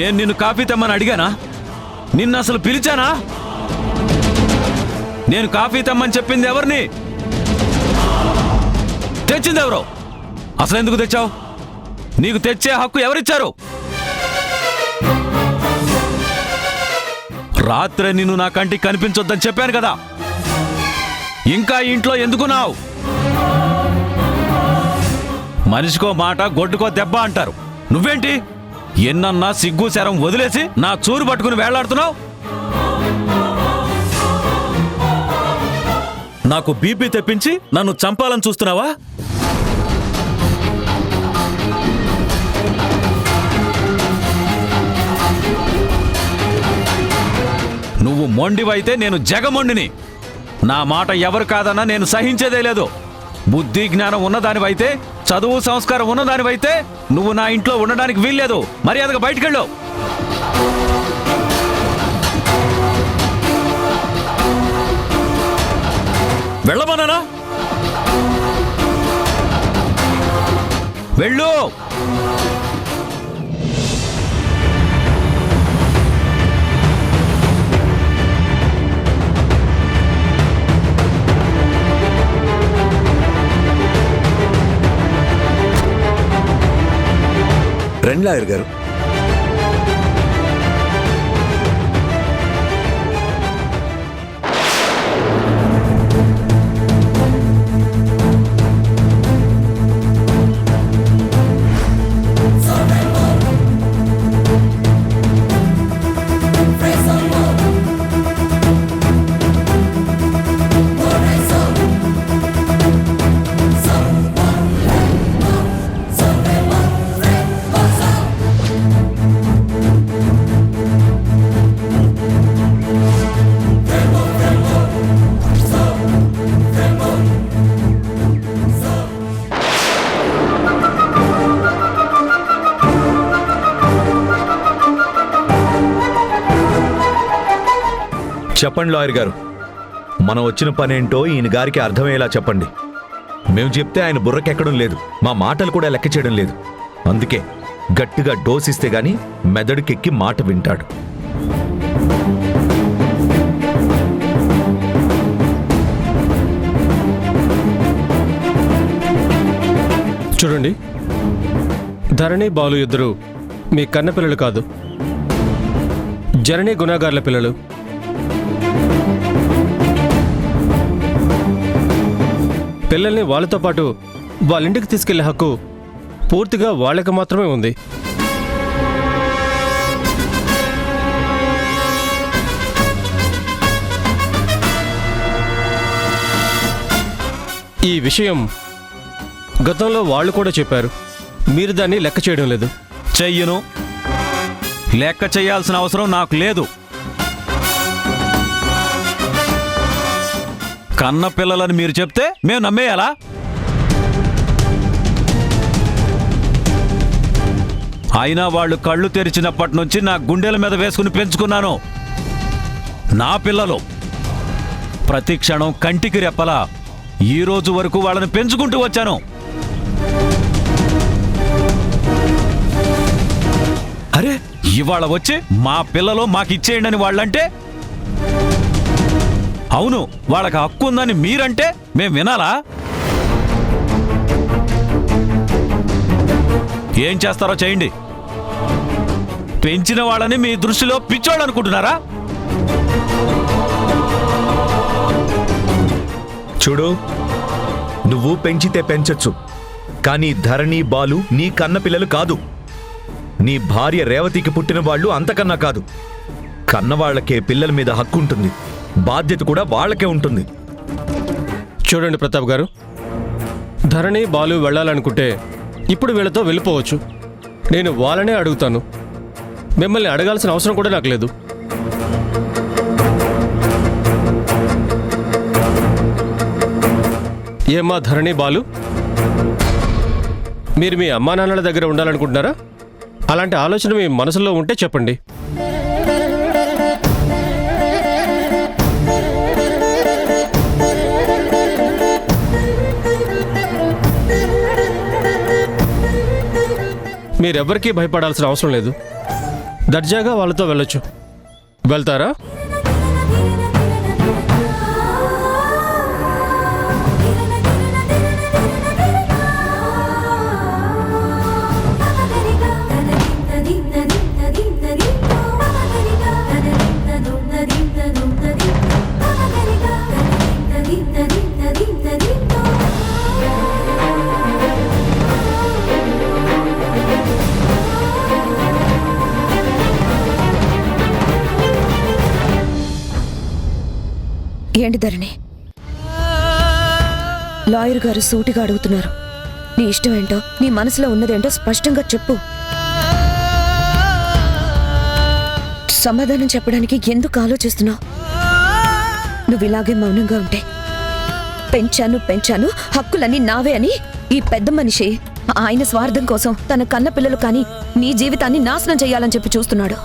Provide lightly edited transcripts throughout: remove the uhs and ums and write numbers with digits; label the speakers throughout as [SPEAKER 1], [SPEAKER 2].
[SPEAKER 1] నేను నిన్ను కాఫీ తెమ్మని అడిగానా? నిన్ను అసలు పిలిచానా? నేను కాఫీ తెమ్మని చెప్పింది ఎవరిని? తెచ్చింది ఎవరు? అసలు ఎందుకు తెచ్చావు? నీకు తెచ్చే హక్కు ఎవరిచ్చారు? రాత్రే నిన్ను నా కంటికి కనిపించొద్దని చెప్పాను కదా, ఇంకా ఇంట్లో ఎందుకున్నావు? మనిషికో మాట గొడ్డుకో దెబ్బ అంటారు. నువ్వేంటి ఎన్నన్నా సిగ్గు శరం వదిలేసి నా చూరు పట్టుకుని వేళ్లాడుతున్నావు? నాకు బీపీ తెప్పించి నన్ను చంపాలని చూస్తున్నావా? నువ్వు మొండివైతే నేను జగమొండిని. నా మాట ఎవరు కాదన్నా నేను సహించేదే లేదు. బుద్ధి జ్ఞానం ఉన్నదానివైతే, చదువు సంస్కారం ఉన్నదానివైతే నువ్వు నా ఇంట్లో ఉండడానికి వీల్లేదు. మర్యాదగా బయటికెళ్ళు. వెళ్ళమన్నానా? వెళ్ళు.
[SPEAKER 2] రండి లాయర్ గారు.
[SPEAKER 3] చెప్పండి లాయర్ గారు, మనం వచ్చిన పనేంటో ఈయన గారికి అర్థమయ్యేలా చెప్పండి. మేము చెప్తే ఆయన బుర్రకెక్కడం లేదు, మా మాటలు కూడా లెక్క చేయడం లేదు. అందుకే గట్టిగా డోస్ ఇస్తే గాని మెదడుకెక్కి మాట వింటాడు.
[SPEAKER 4] చూడండి, ధరణి బాలు ఇద్దరు మీ కన్న పిల్లలు కాదు, జనని గుణగార్ల పిల్లలు. పిల్లల్ని వాళ్ళతో పాటు వాళ్ళ ఇంటికి తీసుకెళ్లే హక్కు పూర్తిగా వాళ్ళకి మాత్రమే ఉంది. ఈ విషయం గతంలో వాళ్ళు కూడా చెప్పారు, మీరు దాన్ని లెక్క చేయడం లేదు.
[SPEAKER 1] చెయ్యను. లెక్క చేయాల్సిన అవసరం నాకు లేదు. కన్న పిల్లలని మీరు చెప్తే మేము నమ్మేయాలా? అయినా వాళ్ళు కళ్ళు తెరిచినప్పటి నుంచి నా గుండెల మీద వేసుకుని పెంచుకున్నాను. నా పిల్లలు ప్రతి క్షణం కంటికి రెప్పలా ఈ రోజు వరకు వాళ్ళని పెంచుకుంటూ వచ్చాను. అరే, ఇవాళ వచ్చి మా పిల్లలు మాకిచ్చేయండి అని వాళ్ళంటే, అవును వాళ్ళకి హక్కు ఉందని మీరంటే మేం వినాలా? ఏం చేస్తారో చేయండి. పెంచిన వాళ్ళని మీ దృష్టిలో పిచ్చోళ్ళు అనుకుంటున్నారా?
[SPEAKER 3] చూడు, నువ్వు పెంచితే పెంచొచ్చు, కానీ ధరణి బాలు నీ కన్న పిల్లలు కాదు. నీ భార్య రేవతికి పుట్టిన వాళ్ళు అంతకన్నా కాదు. కన్నవాళ్లకే పిల్లల మీద హక్కు ఉంటుంది, బాధ్యత కూడా వాళ్ళకే ఉంటుంది.
[SPEAKER 4] చూడండి ప్రతాప్ గారు, ధరణి బాలు వెళ్ళాలనుకుంటే ఇప్పుడు వీళ్ళతో వెళ్ళిపోవచ్చు. నేను వాళ్ళనే అడుగుతాను, మిమ్మల్ని అడగాల్సిన అవసరం కూడా నాకు లేదు. ఏమ్మా ధరణి బాలు, మీరు మీ అమ్మా నాన్నల దగ్గర ఉండాలనుకుంటున్నారా? అలాంటి ఆలోచన మీ మనసులో ఉంటే చెప్పండి. మీరెవ్వరికీ భయపడాల్సిన అవసరం లేదు. దర్జాగా వాళ్ళతో వెళ్ళొచ్చు. వెళ్తారా?
[SPEAKER 2] ఏంటి ధరణి, లాయర్ గారు సూటిగా అడుగుతున్నారు. నీ ఇష్టం ఏంటో, నీ మనసులో ఉన్నదేంటో స్పష్టంగా చెప్పు. సమాధానం చెప్పడానికి ఎందుకు ఆలోచిస్తున్నావు? నువ్వు ఇలాగే మౌనంగా ఉంటే పెంచాను హక్కులన్నీ నావే అని ఈ పెద్ద మనిషి ఆయన స్వార్థం కోసం తన కన్న పిల్లలు కానీ నీ జీవితాన్ని నాశనం చేయాలని చెప్పి చూస్తున్నాడు.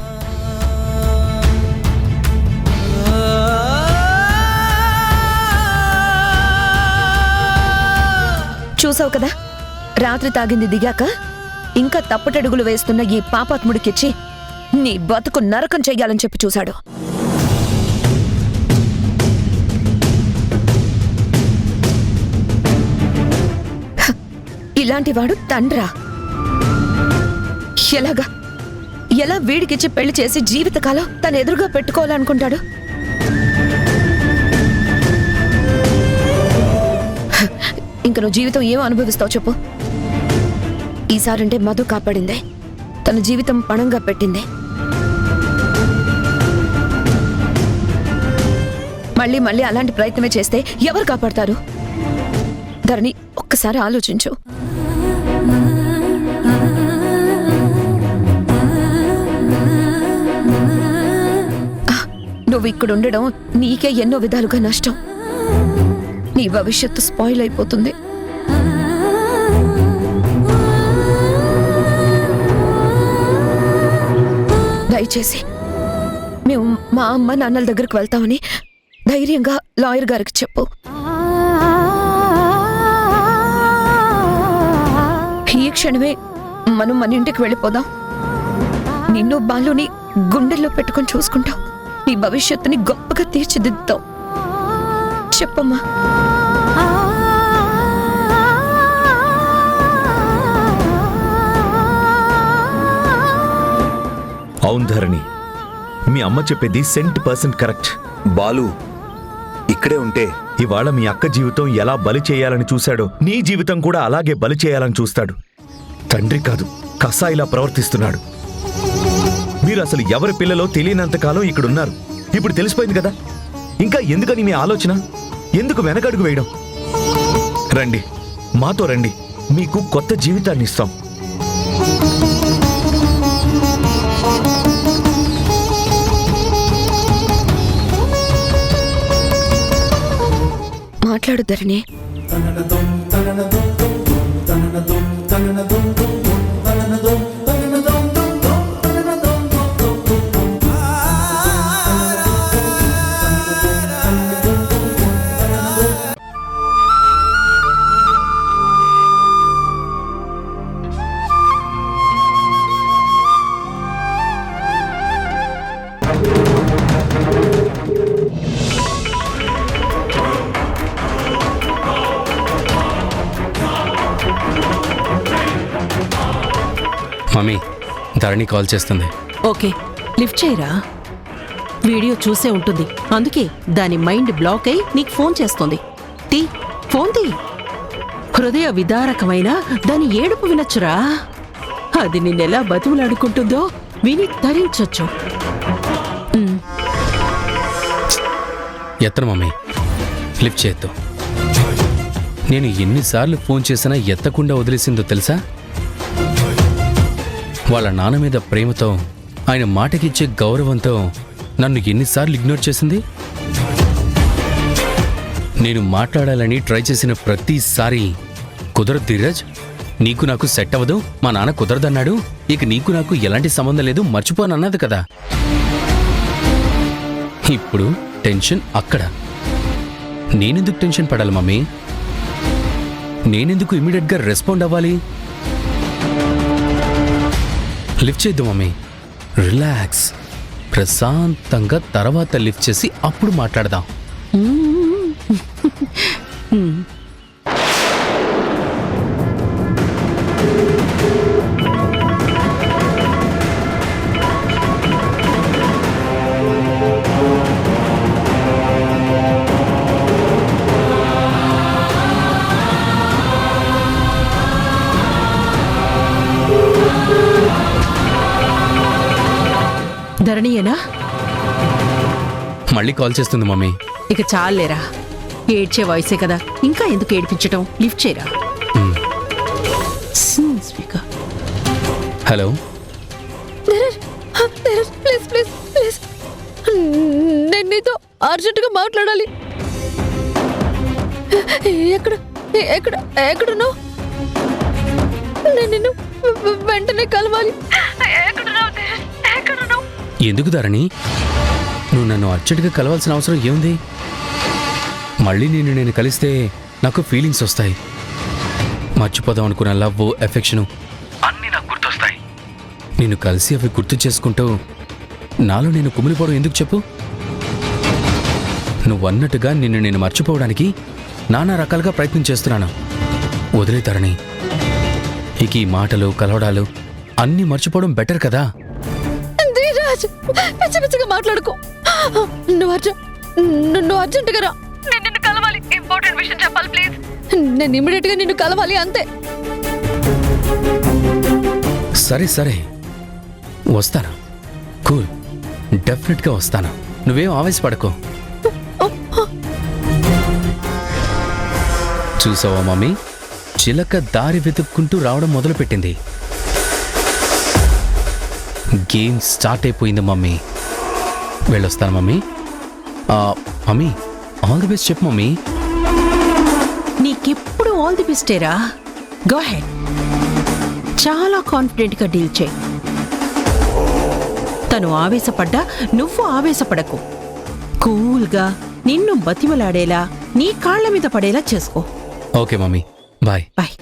[SPEAKER 2] చూసావు కదా, రాత్రి తాగింది దిగాక ఇంకా తప్పటడుగులు వేస్తున్న ఈ పాపాత్ముడికిచ్చి నీ బతుకు నరకం చెయ్యాలని చెప్పి చూశాడు. ఇలాంటివాడు తండ్రా? ఎలా వీడికిచ్చి పెళ్లి చేసి జీవితకాలం తన ఎదురుగా పెట్టుకోవాలనుకుంటాడు? ఇంక నువ్వు జీవితం ఏమో అనుభవిస్తావు చెప్పు. ఈసారంటే మధు కాపాడిందే, తన జీవితం పణంగా పెట్టిందే. మళ్ళీ అలాంటి ప్రయత్నమే చేస్తే ఎవరు కాపాడతారు? ధరణి, ఒక్కసారి ఆలోచించు. నువ్వు ఇక్కడుండడం నీకే ఎన్నో విధాలుగా నష్టం. నీ భవిష్యత్తు స్పాయిల్ అయిపోతుంది. దయచేసి మేము మా అమ్మ నాన్నల దగ్గరికి వెళ్తామని ధైర్యంగా లాయర్ గారికి చెప్పు. ఈ క్షణమే మనం మన ఇంటికి వెళ్ళిపోదాం. నిన్ను బాలుని గుండెల్లో పెట్టుకొని చూసుకుంటాం. నీ భవిష్యత్తుని గొప్పగా తీర్చిదిద్దుతాం. చెప్పమ్మా.
[SPEAKER 3] అవును ధరణి, మీ అమ్మ చెప్పేది 100% కరెక్ట్.
[SPEAKER 5] బాలు ఇక్కడే ఉంటే
[SPEAKER 3] ఇవాళ మీ అక్క జీవితం ఎలా బలి చేయాలని చూశాడో నీ జీవితం కూడా అలాగే బలి చేయాలని చూస్తాడు. తండ్రి కాదు, కసాయిలా ప్రవర్తిస్తున్నాడు. మీరు అసలు ఎవరి పిల్లలో తెలియనంతకాలం ఇక్కడున్నారు. ఇప్పుడు తెలిసిపోయింది కదా, ఇంకా ఎందుకని మీ ఆలోచన? ఎందుకు వెనకడుగు వేయడం? రండి, మాతో రండి, మీకు కొత్త జీవితాన్ని ఇస్తాం.
[SPEAKER 2] మాట్లాడు ధరణి.
[SPEAKER 6] మమ్మీ, ధరణి కాల్ చేస్తుంది.
[SPEAKER 7] ఓకే, లిఫ్ట్ చేయరా. వీడియో చూసే ఉంటుంది, అందుకే దాని మైండ్ బ్లాక్ అయి నీకు ఫోన్ చేస్తుంది. ఫోన్ తీ. హృదయ విదారకమైన దాని ఏడుపు వినొచ్చురా. అది నిన్నెలా బతువులాడుకుంటుందో విని తరించొచ్చు.
[SPEAKER 6] ఎత్తను మమ్మీ, లిఫ్ట్ చేయొద్దు. నేను ఎన్నిసార్లు ఫోన్ చేసినా ఎత్తకుండా వదిలేసిందో తెలుసా? వాళ్ళ నాన్న మీద ప్రేమతో, ఆయన మాటకిచ్చే గౌరవంతో నన్ను ఎన్నిసార్లు ఇగ్నోర్ చేసింది. నేను మాట్లాడాలని ట్రై చేసిన ప్రతిసారి కుదరదు ధీరజ్, నీకు నాకు సెట్ అవ్వదు, మా నాన్న కుదరదన్నాడు, ఇక నీకు నాకు ఎలాంటి సంబంధం లేదు, మర్చిపోనన్నది కదా. ఇప్పుడు టెన్షన్ అక్కడ. నేనెందుకు టెన్షన్ పడాలి మమ్మీ? నేనెందుకు ఇమీడియట్గా రెస్పాండ్ అవ్వాలి? లిఫ్ట్ చేద్దు మమ్మీ, రిలాక్స్. ప్రశాంతంగా తర్వాత లిఫ్ట్ చేసి అప్పుడు మాట్లాడదాం.
[SPEAKER 7] ధరణియేనా?
[SPEAKER 6] మళ్ళీ కాల్ చేస్తుంది మమ్మీ.
[SPEAKER 7] ఇక చాలేరా, ఏడ్చే వాయిసే కదా, ఇంకా ఎందుకు ఏడిపించటం? లిఫ్ట్ చేయరా. Speaker.
[SPEAKER 6] Hello.
[SPEAKER 2] Please please please, నేను నీతో అర్జెంటుగా మాట్లాడాలి. ఎక్కడ ఎక్కడ ఎక్కడున్నావు? నేను నిన్ను వెంటనే కలవాలి. ఎక్కడున్నావు?
[SPEAKER 6] ఎందుకు ధరణి? నువ్వు నన్ను అర్జెంటుగా కలవాల్సిన అవసరం ఏముంది? మళ్ళీ నేను కలిస్తే నాకు ఫీలింగ్స్ వస్తాయి. మర్చిపోదాం అనుకున్న లవ్, ఎఫెక్షను అన్నీ నాకు గుర్తొస్తాయి. నిన్ను కలిసి అవి గుర్తు చేసుకుంటూ నాలో నేను కుమిలిపోవడం ఎందుకు చెప్పు? నువ్వన్నట్టుగా నేను మర్చిపోవడానికి నానా రకాలుగా ప్రయత్నం చేస్తున్నాను. వదిలే ధరణి. ఇక ఈ మాటలు, కలవడాలు అన్నీ మర్చిపోవడం బెటర్ కదా.
[SPEAKER 2] ధీరజ్, పిచ్చి పిచ్చిగా మాట్లాడుకో. నువ్వు అర్జెంటుగా రా. నేను నిన్ను కలవాలి. ఇంపార్టెంట్ విషయం చెప్పాలి ప్లీజ్. నేను ఇమిడియట్ గా నిన్ను కలవాలి, అంతే.
[SPEAKER 6] సరే సరే, వస్తాను. కూల్, డెఫినెట్గా వస్తాను. నువ్వేం ఆవేశపడకు. చూసావా మమ్మీ, చిలక దారి వెతుక్కుంటూ రావడం మొదలుపెట్టింది. గేమ్ స్టార్ట్ అయిపోయింది మమ్మీ. వెళ్ళొస్తాను mummy. Mummy, all the best చెప్పు మమ్మీ.
[SPEAKER 7] నీకెప్పుడు ఆల్ ది బెస్టేరా. Go head. చాలా కాన్ఫిడెంట్గా డీల్ చేయి. తను ఆవేశపడ్డా నువ్వు ఆవేశపడకు. కూల్గా నిన్ను బతిమలాడేలా, నీ కాళ్ల మీద పడేలా చేసుకో.
[SPEAKER 6] Okay mummy, bye.
[SPEAKER 7] బాయ్.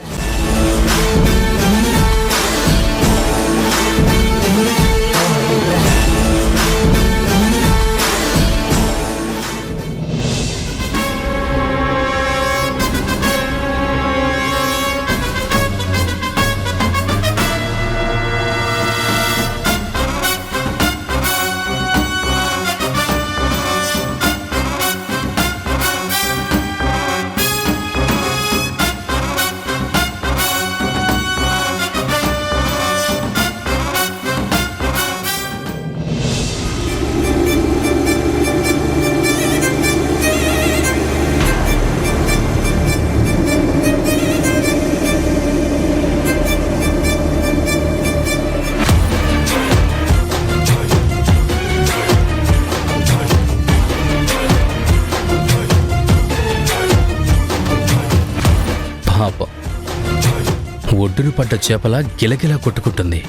[SPEAKER 6] ఒడ్డును పడ్డ చేపలా గిలగిలా కొట్టుకుంటుంది.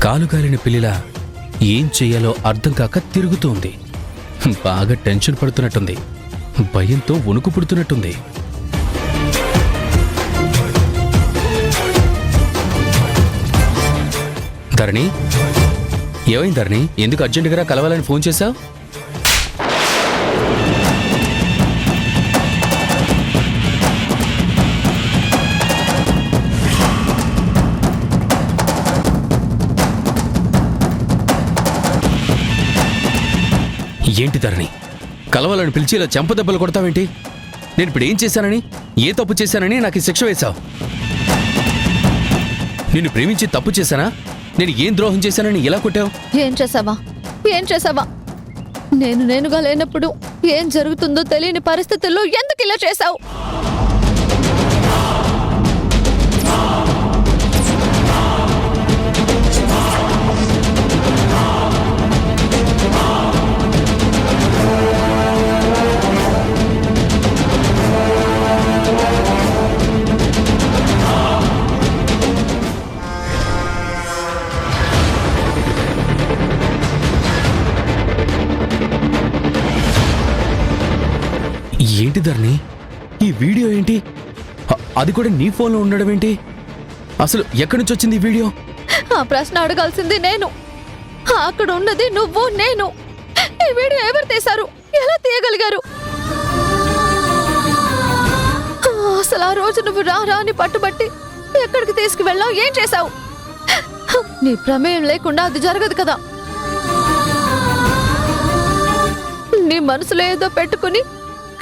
[SPEAKER 6] కాలుగాలిన పిల్లిలా ఏం చెయ్యాలో అర్థం కాక తిరుగుతోంది. బాగా టెన్షన్ పడుతున్నట్టుంది. భయంతో వణుకు పుడుతున్నట్టుంది. ధరణి, ఏమైంది ధరణి? ఎందుకు అర్జెంటుగా కలవాలని ఫోన్ చేశావు? ఏంటి ధరణి, కలవాలని పిలిచి ఇలా చెంపదెబ్బలు కొడతావేంటి? నేను ఇప్పుడు ఏం చేశానని, ఏ తప్పు చేశానని నాకు ఈ శిక్ష వేశావు? నిన్ను ప్రేమించి తప్పు చేశానా? నేను ఏం ద్రోహం చేశానని ఇలా కొట్టావు?
[SPEAKER 2] ఏం చేసావా? నేనుగా లేనప్పుడు ఏం జరుగుతుందో తెలియని పరిస్థితుల్లో ఎందుకు ఇలా చేశావు?
[SPEAKER 6] ఏంటి ధరణి, ఈ వీడియో ఏంటి? అది కూడా నీ ఫోన్లో ఉండడం ఏంటి? అసలు ఎక్కడి నుంచి వచ్చింది ఈ వీడియో?
[SPEAKER 2] ఆ ప్రశ్న అడగాల్సింది నేను. అక్కడ ఉన్నది నువ్వు నేను. ఈ వీడియో ఎవరు తీశారు? ఎలా తీయగలిగారు? అసలు ఆ రోజు నువ్వు రా అని పట్టుబట్టి ఎక్కడికి తీసుకువెళ్ళావు? ఏం చేశావు? నీ ప్రమేయం లేకుండా అది జరగదు కదా. నీ మనసులో ఏదో పెట్టుకుని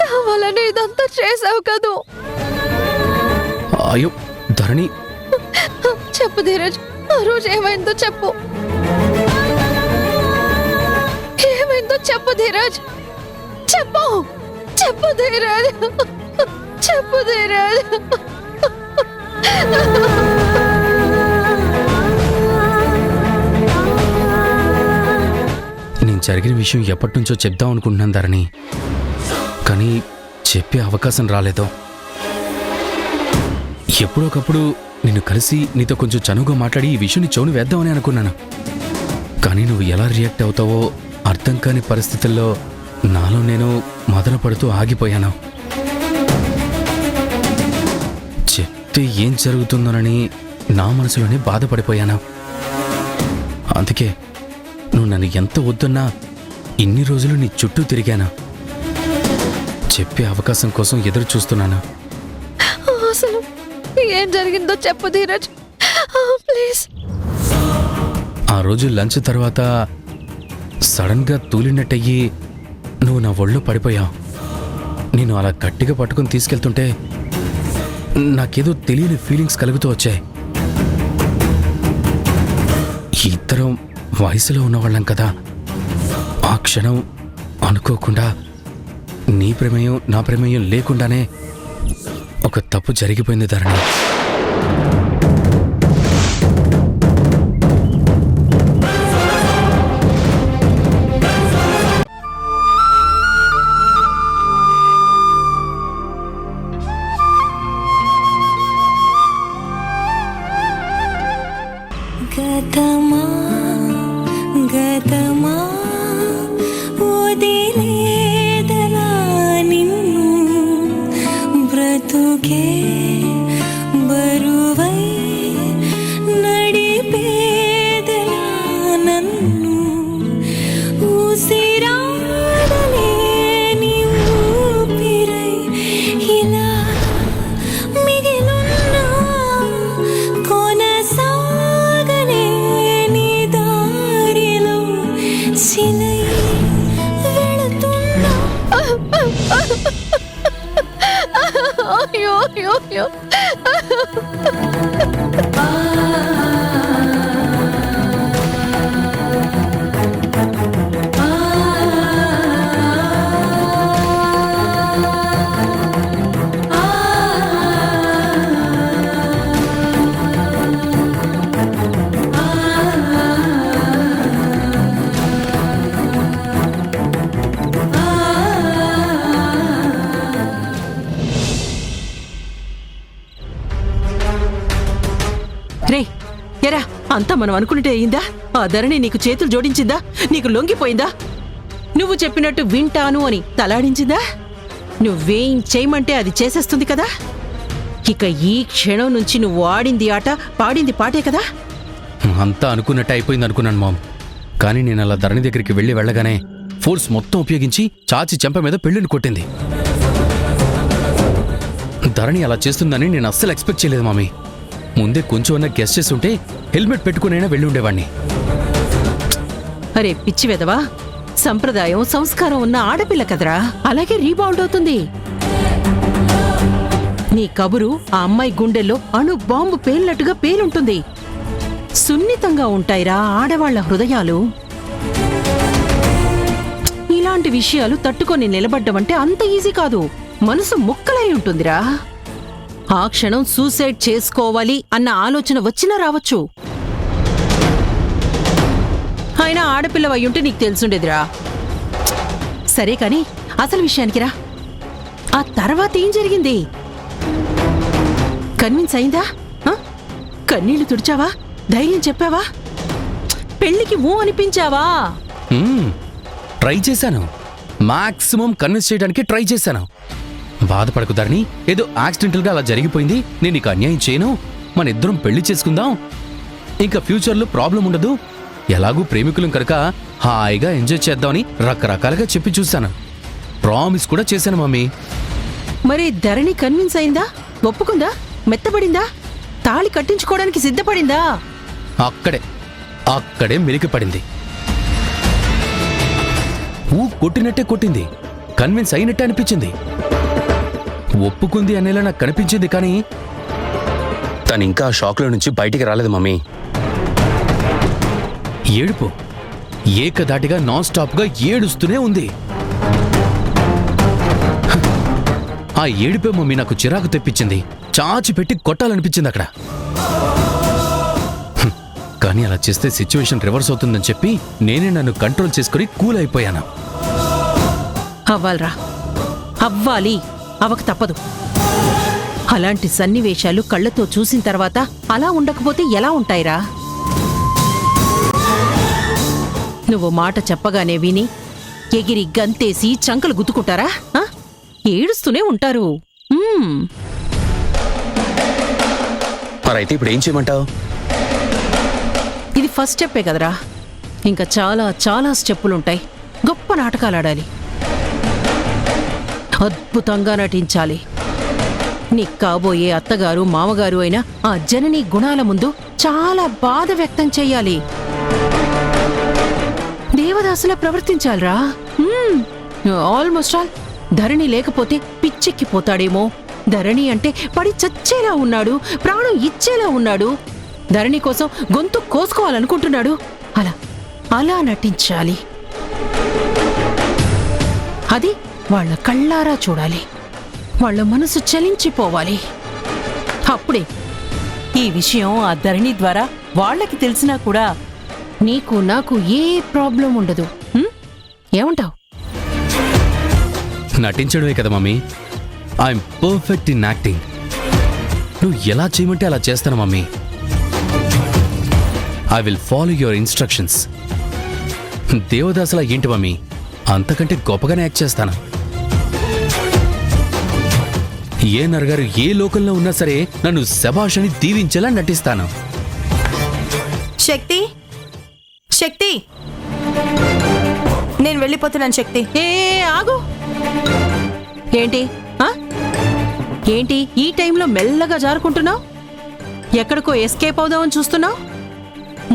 [SPEAKER 2] కావాలని ఇదంతా చేసావు కదూ.
[SPEAKER 6] అయ్యో ధరణి,
[SPEAKER 2] చెప్పు ధీరజ్, ఆ రోజు ఏమైందో చెప్పు. ఏమైందో చెప్పు ధీరజ్. చెప్పు చెప్పు ధీరజ్, చెప్పు ధీరజ్.
[SPEAKER 6] నేను జరిగిన విషయం ఎప్పటి నుంచో చెప్దాం అనుకుంటున్నాను ధరణి, కానీ చెప్పే అవకాశం రాలేదు. ఎప్పుడొకప్పుడు నిన్ను కలిసి నీతో కొంచెం చనువుగా మాట్లాడి ఈ విషయాన్ని చెవుని వేద్దామని అనుకున్నాను. కానీ నువ్వు ఎలా రియాక్ట్ అవుతావో అర్థం కాని పరిస్థితుల్లో నాలో నేను మొదలు పడుతూ ఆగిపోయాను. చెప్తే ఏం జరుగుతుందోనని నా మనసులోనే బాధపడిపోయాను. అందుకే నువ్వు నన్ను ఎంత వద్దున్నా ఇన్ని రోజులు నీ చుట్టూ తిరిగాను. చెప్పే అవకాశం కోసం ఎదురు చూస్తున్నాను.
[SPEAKER 2] అసలు ఏం జరిగిందో చెప్పు ధీరజ్, ప్లీజ్.
[SPEAKER 6] ఆ రోజు లంచ్ తర్వాత సడన్గా తూలినట్టయ్యి నువ్వు నా ఒళ్ళో పడిపోయావు. నేను అలా గట్టిగా పట్టుకుని తీసుకెళ్తుంటే నాకేదో తెలియని ఫీలింగ్స్ కలుగుతూ వచ్చాయి. ఇద్దరం వయసులో ఉన్నవాళ్ళం కదా. ఆ క్షణం అనుకోకుండా నీ ప్రమేయం నా ప్రమేయం లేకుండానే ఒక తప్పు జరిగిపోయింది ధరణి.
[SPEAKER 8] గతమా గతమా వదిలేదలా నిన్ను, బ్రతుకే బరువై నడిపేదలా నన్ను, ఊసిరాడలేని ఊపిరై ఇలా మిగిలున్నా, కొనసాగలేని దారిలో చిలై వెళుతున్నా.
[SPEAKER 2] అయ్యో అయ్యో అయ్యో.
[SPEAKER 7] రే ఎరా, అంతా మనం అనుకున్నట్టే అయిందా? ఆ ధరణి నీకు చేతులు జోడించిందా? నీకు లొంగిపోయిందా? నువ్వు చెప్పినట్టు వింటాను అని తలాడించిందా? నువ్వేం చేయమంటే అది చేసేస్తుంది కదా. ఇక ఈ క్షణం నుంచి నువ్వు ఆడింది ఆట, పాడింది పాటే కదా.
[SPEAKER 6] అంతా అనుకున్నట్టు అయిపోయింది అనుకున్నాను మామ్. కానీ నేను అలా ధరణి దగ్గరికి వెళ్ళగానే ఫోర్స్ మొత్తం ఉపయోగించి చాచి చెంప మీద పెళ్ళిని కొట్టింది. ధరణి అలా చేస్తుందని నేను అస్సలు ఎక్స్పెక్ట్ చేయలేదు మామీ. ముందే కొంచెం అన్న గెస్ట్ చేసి ఉంటే హెల్మెట్ పెట్టుకునైనా వెళ్ళి ఉండేవాడిని.
[SPEAKER 7] అరే పిచ్చి వెదవా, సంప్రదాయం సంస్కారం ఉన్న ఆడపిల్ల కదరా, అలాగే రీబౌండ్ అవుతుంది. నీ కబురు ఆ అమ్మాయి గుండెల్లో అణు బాంబు పేలినట్టుగా పేలుంటుంది. సున్నితంగా ఉంటాయిరా ఆడవాళ్ల హృదయాలు. ఇలాంటి విషయాలు తట్టుకొని నిలబడ్డమంటే అంత ఈజీ కాదు. మనసు ముక్కలై ఉంటుందిరా. ఆ క్షణం సూసైడ్ చేసుకోవాలి అన్న ఆలోచన వచ్చినా రావచ్చు. అయినా ఆడపిల్లవయ్యుంటే నీకు తెలుసుండేదిరా. సరే కాని అసలు విషయానికి రా. ఆ తర్వాత ఏం జరిగింది? కన్విన్స్ అయిందా? కన్నీళ్లు తుడిచావా? ధైర్యం చెప్పావా? పెళ్లికి ఊ అనిపించావా?
[SPEAKER 6] ట్రై చేశాను. మాక్సిమం కన్విన్స్ చేయడానికి ట్రై చేశాను. బాధపడకు ధరణి, ఏదో యాక్సిడెంటల్గా అలా జరిగిపోయింది. నేను నీకు అన్యాయం చేయను. మన ఇద్దరం పెళ్లి చేసుకుందాం. ఇంకా ఫ్యూచర్లో ప్రాబ్లం ఉండదు. ఎలాగూ ప్రేమికులం కనుక హాయిగా ఎంజాయ్ చేద్దామని రకరకాలుగా చెప్పి చూశాను. ప్రామిస్ కూడా చేశాను మమ్మీ.
[SPEAKER 7] మరి ధరణి కన్విన్స్ అయిందా? ఒప్పుకుందా? మెత్తబడిందా? తాళి కట్టించుకోవడానికి సిద్ధపడిందా?
[SPEAKER 6] అక్కడే మెలికి పడింది. కొట్టినట్టే కొట్టింది. కన్విన్స్ అయినట్టే అనిపించింది. ఒప్పుకుంది అనేలా నాకు కనిపించింది, కానీ తను ఇంకా షాక్లో నుంచి బయటికి రాలేదు మమ్మీ. ఏడుపు ఏకదాటిగా నాన్ స్టాప్గా ఏడుస్తూనే ఉంది. ఆ ఏడుపే మమ్మీ నాకు చిరాకు తెప్పించింది. చాచి పెట్టి కొట్టాలనిపించింది అక్కడ. కానీ అలా చేస్తే సిచ్యువేషన్ రివర్స్ అవుతుందని చెప్పి నేనే నన్ను కంట్రోల్ చేసుకుని కూల్ అయిపోయాను.
[SPEAKER 7] అవ్వాలరా, అవ్వాలి, అవక తప్పదు. అలాంటి సన్నివేశాలు కళ్ళతో చూసిన తర్వాత అలా ఉండకపోతే ఎలా ఉంటాయిరా? నువ్వు మాట చెప్పగానే విని ఎగిరి గంతేసి చంకలు గుద్దుకుంటారా? ఏడుస్తూనే ఉంటారు.
[SPEAKER 6] మరైతే ఇప్పుడు ఏం చేయమంటావు?
[SPEAKER 7] ఇది ఫస్ట్ స్టెప్పే కదరా, ఇంకా చాలా చాలా స్టెప్పులుంటాయి. గొప్ప నాటకాలు ఆడాలి, అద్భుతంగా నటించాలి. నీ కాబోయే అత్తగారు మామగారు అయిన ఆ జనని గుణాల ముందు చాలా బాధ వ్యక్తం చెయ్యాలి. దేవదాసులా ప్రవర్తించాలిరా. ఆల్మోస్ట్ ఆల్ ధరణి లేకపోతే పిచ్చెక్కిపోతాడేమో. ధరణి అంటే పడి చచ్చేలా ఉన్నాడు, ప్రాణం ఇచ్చేలా ఉన్నాడు. ధరణి కోసం గొంతు కోసుకోవాలనుకుంటున్నాడు. అలా నటించాలి. అది వాళ్ళ కళ్ళారా చూడాలి. వాళ్ళ మనసు చలించిపోవాలి. అప్పుడే ఈ విషయం ఆ ధరణి ద్వారా వాళ్ళకి తెలిసినా కూడా నీకు నాకు ఏ ప్రాబ్లం ఉండదు. ఏమంటావు?
[SPEAKER 6] నటించడమే కదా mummy. I'm perfect in acting. నువ్వు ఎలా చేయమంటే అలా చేస్తాను mummy. I will follow your instructions. దేవదాసులా ఏంటి మమ్మీ, అంతకంటే గొప్పగానే యాక్ట్ చేస్తాను. ఏ నరగారు ఏ లోకంలో ఉన్నా సరే నన్ను శభాష్ అని దీవించేలా నటిస్తాను.
[SPEAKER 9] శక్తి, శక్తి, నేను వెళ్ళిపోతున్నాను. శక్తి,
[SPEAKER 7] ఆగు. ఏంటి ఏంటి ఈ టైంలో మెల్లగా జారుకుంటున్నావు? ఎక్కడికో ఎస్కేప్ అవుదామని చూస్తున్నావు?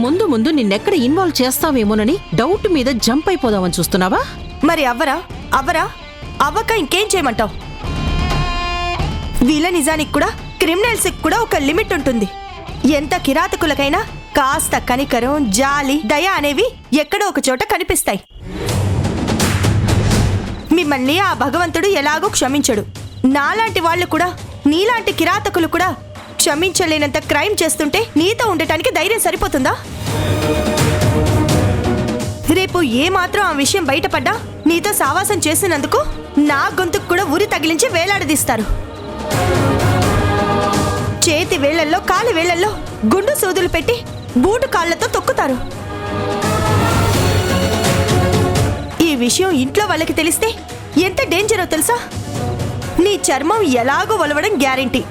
[SPEAKER 7] ముందు ముందు నిన్నెక్కడ ఇన్వాల్వ్ చేస్తావేమోనని డౌట్ మీద జంప్ అయిపోదామని చూస్తున్నావా?
[SPEAKER 9] మరి అవ్వరా అవ్వక ఇంకేం చేయమంటావు? వీళ్ళ నిజానికి కూడా క్రిమినల్స్కి కూడా ఒక లిమిట్ ఉంటుంది. ఎంత కిరాతకులకైనా కాస్త కనికరం, జాలి, దయ అనేవి ఎక్కడో ఒక చోట కనిపిస్తాయి. మిమ్మల్ని ఆ భగవంతుడు ఎలాగో క్షమించడు. నాలాంటి వాళ్ళు కూడా, నీలాంటి కిరాతకులు కూడా క్షమించలేనంత క్రైమ్ చేస్తుంటే నీతో ఉండటానికి ధైర్యం సరిపోతుందా? రేపు ఏమాత్రం ఆ విషయం బయటపడ్డా నీతో సావాసం చేసినందుకు నా గొంతుకు కూడా ఉరి తగిలించి వేలాడదీస్తారు. చేతి వేళ్లల్లో, కాలి వేళ్లల్లో గుండు సూదులు పెట్టి బూటు కాళ్లతో తొక్కుతారు. ఈ విషయం ఇంట్లో వాళ్ళకి తెలిస్తే ఎంత డేంజరో తెలుసా? నీ చర్మం ఎలాగో ఒలవడం గ్యారెంటీ.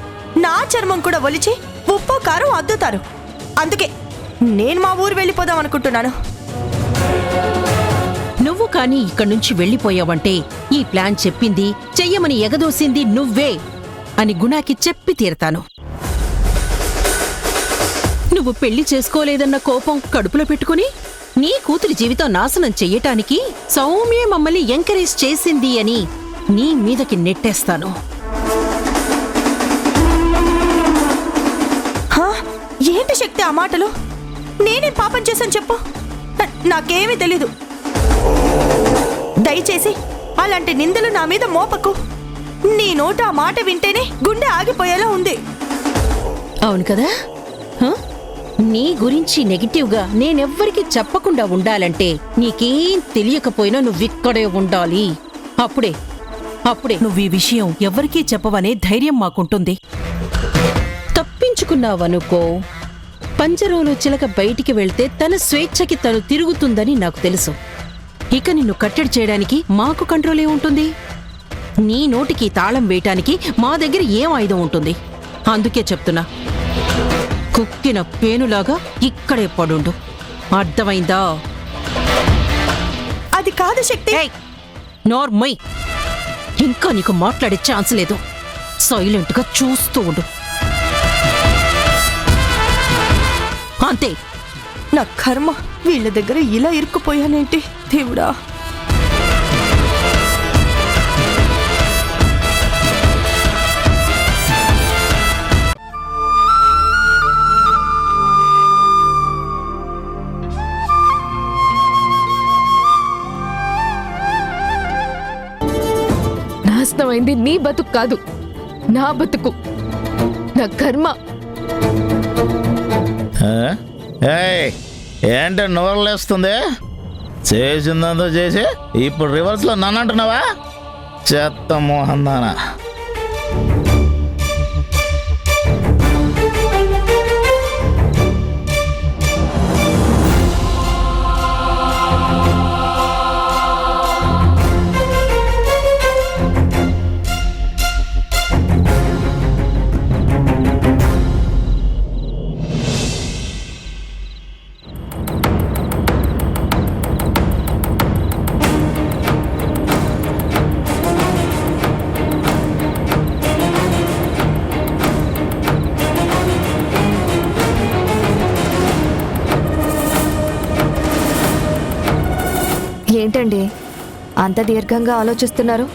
[SPEAKER 9] నా చర్మం కూడా ఒలిచి ఉప్పు కారం అద్దుతారు. అందుకే నేను మా ఊరు వెళ్ళిపోదాం అనుకుంటున్నాను.
[SPEAKER 7] నువ్వు కానీ ఇక్కడి నుంచి వెళ్ళిపోయావంటే ఈ ప్లాన్ చెప్పింది, చెయ్యమని ఎగదోసింది నువ్వే అని గుణాకి చెప్పి తీరతాను. నువ్వు పెళ్లి చేసుకోలేదన్న కోపం కడుపులో పెట్టుకుని నీ కూతురి జీవితం నాశనం చెయ్యటానికి సౌమ్య మమ్మల్ని ఎంకరేజ్ చేసింది అని నీ మీదకి నెట్టేస్తాను.
[SPEAKER 9] ఏంటి శక్తి ఆ మాటలు? నేనే పాపం చేశాను చెప్పు. నాకేమీ తెలీదు. దయచేసి అలాంటి నిందలు నా మీద మోపకు. నీ నోట ఆ మాట వింటేనే గుండె ఆగిపోయేలా ఉంది.
[SPEAKER 7] అవును కదా? నీ గురించి నెగిటివ్గా నేనెవ్వరికి చెప్పకుండా ఉండాలంటే నీకేం తెలియకపోయినా నువ్విక్కడే ఉండాలి. అప్పుడే నువ్వు ఈ విషయం ఎవ్వరికీ చెప్పవనే ధైర్యం మాకుంటుంది. తప్పించుకున్నావనుకో, పంజరంలో చిలక బయటికి వెళ్తే తన స్వేచ్ఛకి తను తిరుగుతుందని నాకు తెలుసు. ఇక నిన్ను కట్టడి చేయడానికి మాకు కంట్రోల్ ఏముంటుంది? నీ నోటికి తాళం వేయటానికి మా దగ్గర ఏం ఆయుధం ఉంటుంది? అందుకే చెప్తున్నా, కుక్కిన పేనులాగా ఇక్కడే పడుండు. అర్థమైందా?
[SPEAKER 9] అది కాదు శక్తి.
[SPEAKER 7] ఏయ్, నోర్మై, ఇంకా నీకు మాట్లాడే ఛాన్స్ లేదు. సైలెంట్గా చూస్తూ ఉండు, అంతే.
[SPEAKER 9] నా కర్మ, వీళ్ళ దగ్గర ఇలా ఇరుక్కుపోయానేంటి దేవుడా.
[SPEAKER 2] నాశనమైంది నీ బతుకు కాదు, నా బతుకు, నా కర్మ.
[SPEAKER 10] ఏంటి నోరలేస్తుంది? చేసిందంతా చేసి ఇప్పుడు రివర్స్లో నన్ను అంటున్నావా? చెత్త మోహన్ దానా.
[SPEAKER 2] ఏంటండి అంత దీర్ఘంగా ఆలోచిస్తున్నారు?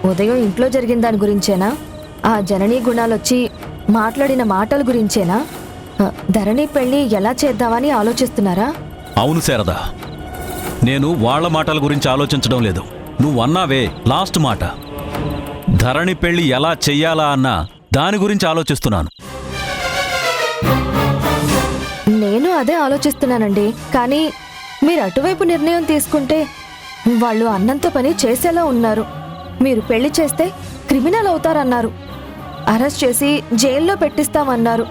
[SPEAKER 2] ఉదయం ఇంట్లో జరిగిన దాని గురించేనా? ఆ జననీ గుణాలొచ్చి మాట్లాడిన మాటల గురించేనా? ధరణి పెళ్లి ఎలా చేద్దామని ఆలోచిస్తున్నారా?
[SPEAKER 1] అవును శారదా, నేను వాళ్ళ మాటల గురించి ఆలోచించడం లేదు. నువ్వు అన్నావే లాస్ట్ మాట, ధరణి పెళ్లి ఎలా చెయ్యాలా అన్న దాని గురించి ఆలోచిస్తున్నాను.
[SPEAKER 2] నేను అదే ఆలోచిస్తున్నానండి. కానీ మీరు అటువైపు నిర్ణయం తీసుకుంటే వాళ్ళు అన్నంత పని చేసేలా ఉన్నారు. మీరు పెళ్లి చేస్తే క్రిమినల్ అవుతారన్నారు, అరెస్ట్ చేసి జైల్లో పెట్టిస్తామన్నారు.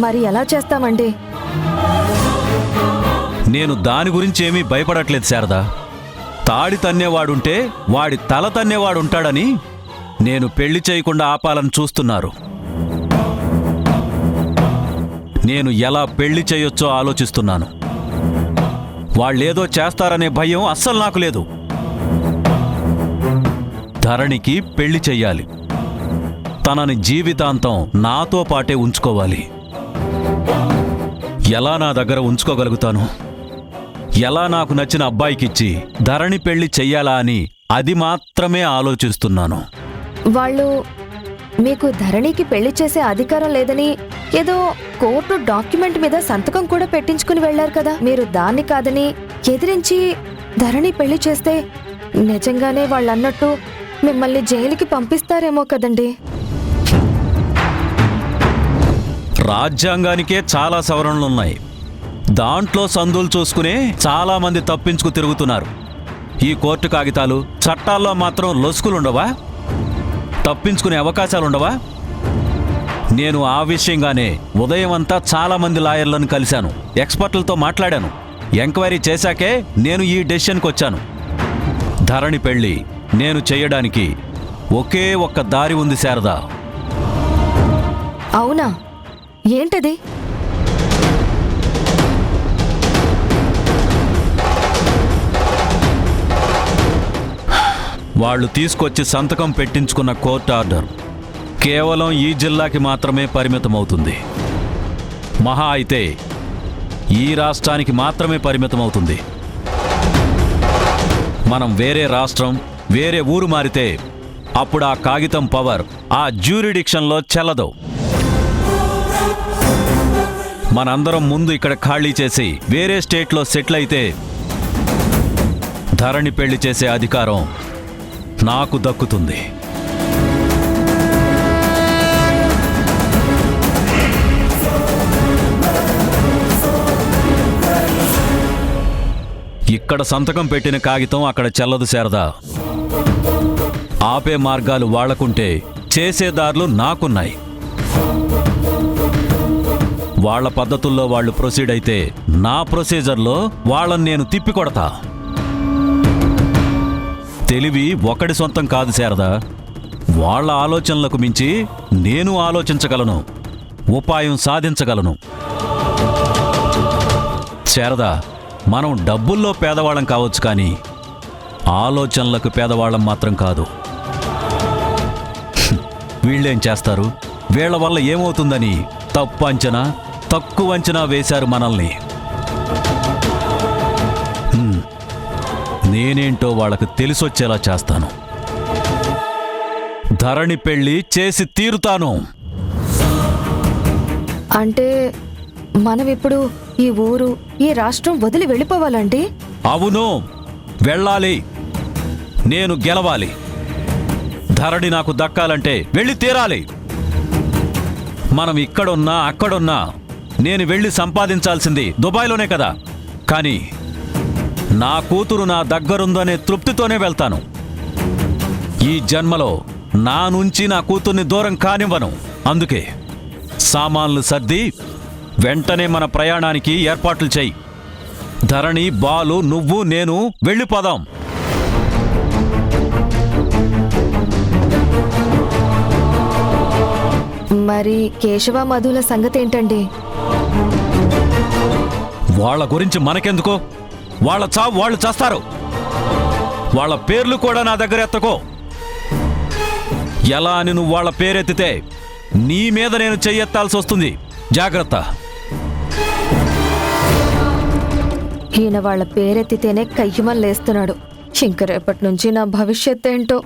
[SPEAKER 2] మరి ఎలా చేస్తామండి?
[SPEAKER 1] నేను దాని గురించి ఏమీ భయపడట్లేదు శారదా. తాడి తన్నేవాడుంటే వాడి తల తన్నేవాడుంటాడని నేను పెళ్లి చేయకుండా ఆపాలని చూస్తున్నారు. నేను ఎలా పెళ్లి చేయొచ్చో ఆలోచిస్తున్నాను. వాళ్ళేదో చేస్తారనే భయం అస్సలు నాకు లేదు. ధరణికి పెళ్లి చెయ్యాలి, తనని జీవితాంతం నాతో పాటే ఉంచుకోవాలి. ఎలా నా దగ్గర ఉంచుకోగలుగుతాను? ఎలా నాకు నచ్చిన అబ్బాయికిచ్చి ధరణి పెళ్లి చెయ్యాలా అని అది మాత్రమే ఆలోచిస్తున్నాను.
[SPEAKER 2] వాళ్ళు మీకు ధరణికి పెళ్లి చేసే అధికారం లేదని ఏదో కోర్టు డాక్యుమెంట్ మీద సంతకం కూడా పెట్టించుకుని వెళ్లారు కదా. మీరు దాన్ని కాదని ఎదిరించి ధరణి పెళ్లి చేస్తే నిజంగానే వాళ్ళన్నట్టు మిమ్మల్ని జైలుకి పంపిస్తారేమో కదండి.
[SPEAKER 1] రాజ్యాంగానికే చాలా సవరణలున్నాయి. దాంట్లో సందులు చూసుకునే చాలా మంది తప్పించుకు తిరుగుతున్నారు. ఈ కోర్టు కాగితాలు చట్టాల్లో మాత్రం లొసుకులుండవా? తప్పించుకునే అవకాశాలుండవా? నేను ఆ విషయంగానే ఉదయం అంతా చాలా మంది లాయర్లను కలిశాను, ఎక్స్పర్ట్లతో మాట్లాడాను. ఎంక్వైరీ చేశాకే నేను ఈ డెసిషన్కి వచ్చాను. ధరణి పెళ్లి నేను చెయ్యడానికి ఒకే ఒక్క దారి ఉంది శారదా.
[SPEAKER 2] అవునా? ఏంటది?
[SPEAKER 1] వాళ్ళు తీసుకొచ్చి సంతకం పెట్టించుకున్న కోర్టు ఆర్డర్ కేవలం ఈ జిల్లాకి మాత్రమే పరిమితమవుతుంది. మహా అయితే ఈ రాష్ట్రానికి మాత్రమే పరిమితమవుతుంది. మనం వేరే రాష్ట్రం, వేరే ఊరు మారితే అప్పుడు ఆ కాగితం పవర్ ఆ జ్యూరిడిక్షన్లో చెల్లదు. మనందరం ముందు ఇక్కడ ఖాళీ చేసి వేరే స్టేట్లో సెటిల్ అయితే ధరణి పెళ్లి చేసే అధికారం నాకు దక్కుతుంది. ఇక్కడ సంతకం పెట్టిన కాగితం అక్కడ చెల్లదు శారదా. ఆపే మార్గాలు వాళ్లకుంటే చేసేదారులు నాకున్నాయి. వాళ్ల పద్ధతుల్లో వాళ్ళు ప్రొసీడ్ అయితే నా ప్రొసీజర్లో వాళ్ళని నేను తిప్పికొడతా. తెలివి ఒకడి సొంతం కాదు శారదా. వాళ్ళ ఆలోచనలకు మించి నేను ఆలోచించగలను, ఉపాయం సాధించగలను. శారదా, మనం డబ్బుల్లో పేదవాళ్ళం కావచ్చు కానీ ఆలోచనలకు పేదవాళ్ళం మాత్రం కాదు. వీళ్ళేం చేస్తారు, వీళ్ళ వల్ల ఏమవుతుందని తప్పు అంచనా, తక్కువ అంచనా వేశారు మనల్ని. నేనేంటో వాళ్ళకు తెలిసొచ్చేలా చేస్తాను. ధరణి పెళ్లి చేసి తీరుతాను.
[SPEAKER 2] అంటే మనం ఇప్పుడు ఈ ఊరు, ఈ రాష్ట్రం వదిలి వెళ్ళిపోవాలండి?
[SPEAKER 1] అవును, వెళ్ళాలి. నేను గెలవాలి. ధరణి నాకు దక్కాలంటే వెళ్ళి తీరాలి. మనం ఇక్కడున్నా అక్కడున్నా నేను వెళ్ళి సంపాదించాల్సింది దుబాయ్లోనే కదా. కానీ నా కూతురు నా దగ్గరుందనే తృప్తితోనే వెళ్తాను. ఈ జన్మలో నా నుంచి నా కూతుర్ని దూరం కానివ్వను. అందుకే సామాన్లు సర్ది వెంటనే మన ప్రయాణానికి ఏర్పాట్లు చెయ్యి. ధరణి, బాలు, నువ్వు, నేను వెళ్ళిపోదాం.
[SPEAKER 2] మరి కేశవ, మధుల సంగతి ఏంటండి?
[SPEAKER 1] వాళ్ళ గురించి మనకెందుకో? వాళ్ళ చావు వాళ్ళు చేస్తారు. వాళ్ళ పేర్లు కూడా నా దగ్గర ఎత్తకో. ఎలా అని నువ్వు వాళ్ళ పేరెత్తితే నీ మీద నేను చెయ్యెత్తాల్సి వస్తుంది. జాగ్రత్త.
[SPEAKER 2] ఈయన వాళ్ళ పేరెత్తితేనే కయ్యమని లేస్తున్నాడు. ఇంక రేపటి నుంచి నా భవిష్యత్ ఏంటో.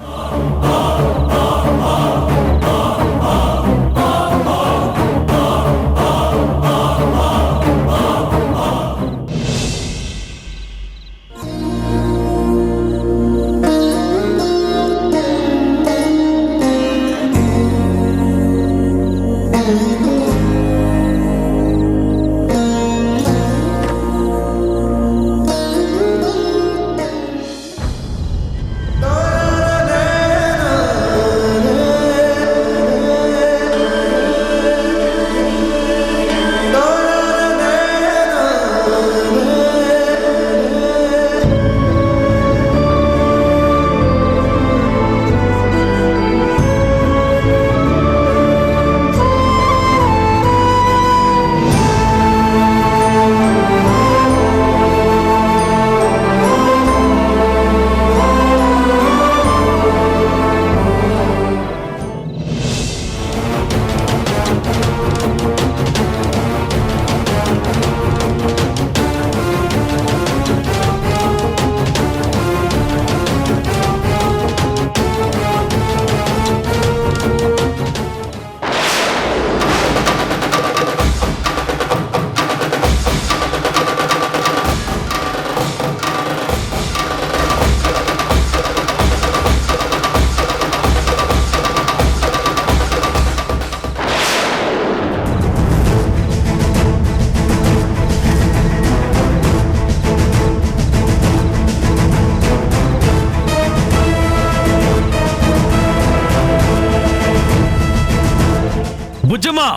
[SPEAKER 1] బుజ్జమ్మా,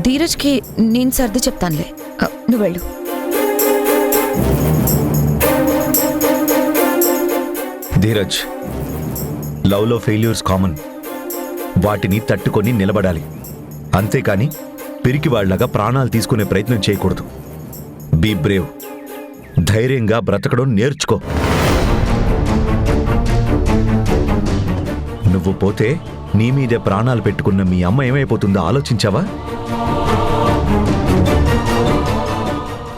[SPEAKER 2] ధీరజ్కి నేను సర్ది చెప్తానులే, నువ్వు వెళ్ళు.
[SPEAKER 3] ధీరజ్, లవ్లో ఫెయిల్యూర్స్ కామన్. వాటిని తట్టుకొని నిలబడాలి. అంతేకాని పిరికివాళ్లాగా ప్రాణాలు తీసుకునే ప్రయత్నం చేయకూడదు. Be brave. ధైర్యంగా బ్రతకడం నేర్చుకో. నువ్వు పోతే నీ మీదే ప్రాణాలు పెట్టుకున్న మీ అమ్మ ఏమైపోతుందో ఆలోచించావా?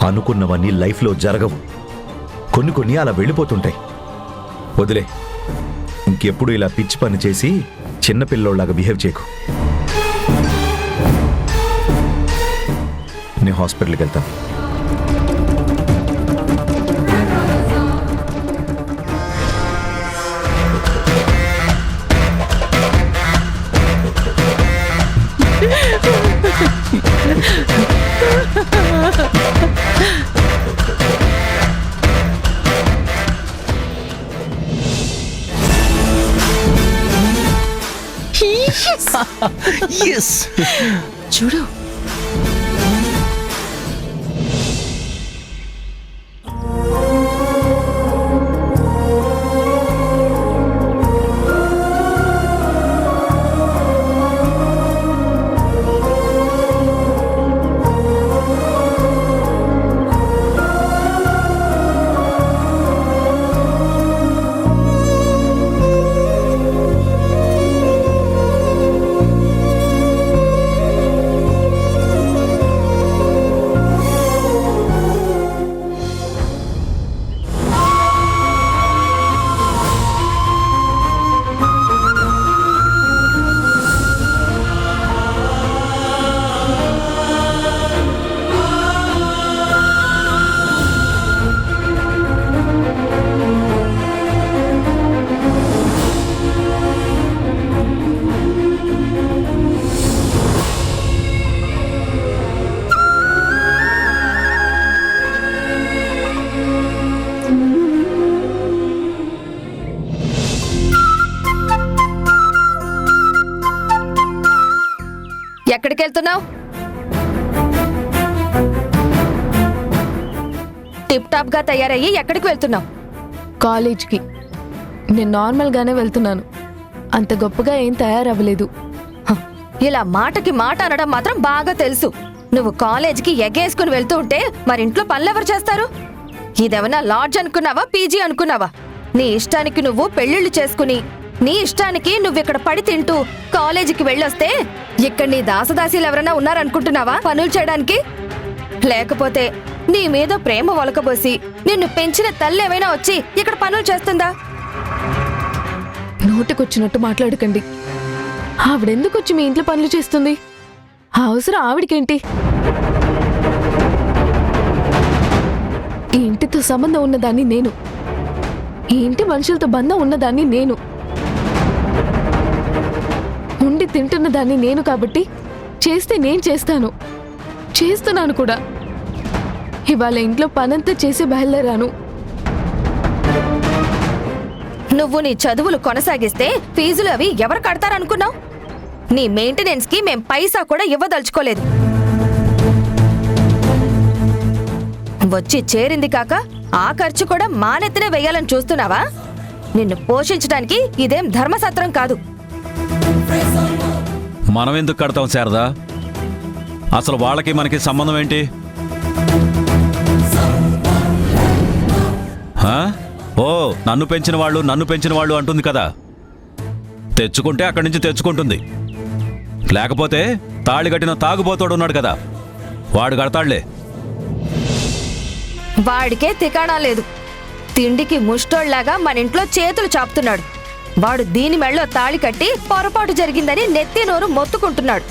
[SPEAKER 3] అనుకున్నవన్నీ లైఫ్లో జరగవు. కొన్ని అలా వెళ్ళిపోతుంటాయి. వదిలే. ఇంకెప్పుడు ఇలా పిచ్చి పని చేసి చిన్నపిల్లోళ్ళలాగా బిహేవ్ చేయకు. నేను హాస్పిటల్కి వెళ్తాను.
[SPEAKER 7] చూడు,
[SPEAKER 2] ఎక్కడికి వెళ్తున్నావు? టిప్ టాప్ గా తయారయ్యి ఎక్కడికి వెళ్తున్నావు?
[SPEAKER 11] కాలేజ్కి. నేను నార్మల్గానే వెళ్తున్నాను, అంత గొప్పగా ఏం తయారవ్వలేదు.
[SPEAKER 2] హ, ఇలా మాటకి మాట అనడం మాత్రం బాగా తెలుసు. నువ్వు కాలేజీకి ఎగేసుకుని వెళ్తూ ఉంటే మరి ఇంట్లో పనులెవరు చేస్తారు? ఇదేమన్నా లాడ్జ్ అనుకున్నావా, పీజీ అనుకున్నావా? నీ ఇష్టానికి నువ్వు పెళ్లిళ్ళు చేసుకుని నీ ఇష్టానికి నువ్విక్కడ పడి తింటూ కాలేజీకి వెళ్ళొస్తే ఇక్కడ నీ దాసదాసీలు ఎవరైనా ఉన్నారనుకుంటున్నావా పనులు చేయడానికి? లేకపోతే నీ మీద ప్రేమ ఒలకబోసి నిన్ను పెంచిన తల్లి ఏమైనా వచ్చి ఇక్కడ పనులు చేస్తుందా?
[SPEAKER 11] నోటికొచ్చినట్టు మాట్లాడకండి. ఆవిడెందుకు వచ్చి మీ ఇంట్లో పనులు చేస్తుంది? ఆ అవసరం ఆవిడకేంటి? ఈ ఇంటితో సంబంధం ఉన్నదాన్ని నేను, ఈ ఇంటి మనుషులతో బంధం ఉన్నదాన్ని నేను, ఉండి తింటున్న దాన్ని నేను. కాబట్టి చేస్తే నేను చేస్తాను, చేస్తున్నాను కూడా. ఇవాళ ఇంట్లో పనంతా చేసి బయలుదేరాను.
[SPEAKER 2] నువ్వు నీ చదువులు కొనసాగిస్తే ఫీజులు అవి ఎవరు కడతారనుకున్నావు? నీ మెయింటెనెన్స్ కి మేం పైసా కూడా ఇవ్వదలుచుకోలేదు. వచ్చి చేరింది కాక ఆ ఖర్చు కూడా మానెత్తినే వెయ్యాలని చూస్తున్నావా? నిన్ను పోషించడానికి ఇదేం ధర్మసత్రం కాదు.
[SPEAKER 1] మనం ఎందుకు కడతాం శారదా? అసలు వాళ్ళకి మనకి సంబంధం ఏంటి? హా? ఓ, నన్ను పెంచిన వాళ్ళు అంటుంది కదా. తెచ్చుకుంటే అక్కడి నుంచి తెచ్చుకుంటుంది, లేకపోతే తాళి కట్టిన తాగుబోతోడు ఉన్నాడు కదా, వాడు కడతాడులే.
[SPEAKER 2] వాడికే తికాణా లేదు. తిండికి ముష్టోళ్లాగా మన ఇంట్లో చేతులు చాపుతున్నాడు. వాడు దీని మెళ్ళో తాళి కట్టి పొరపాటు జరిగిందని నెత్తి నోరు మొత్తుకుంటున్నాడు.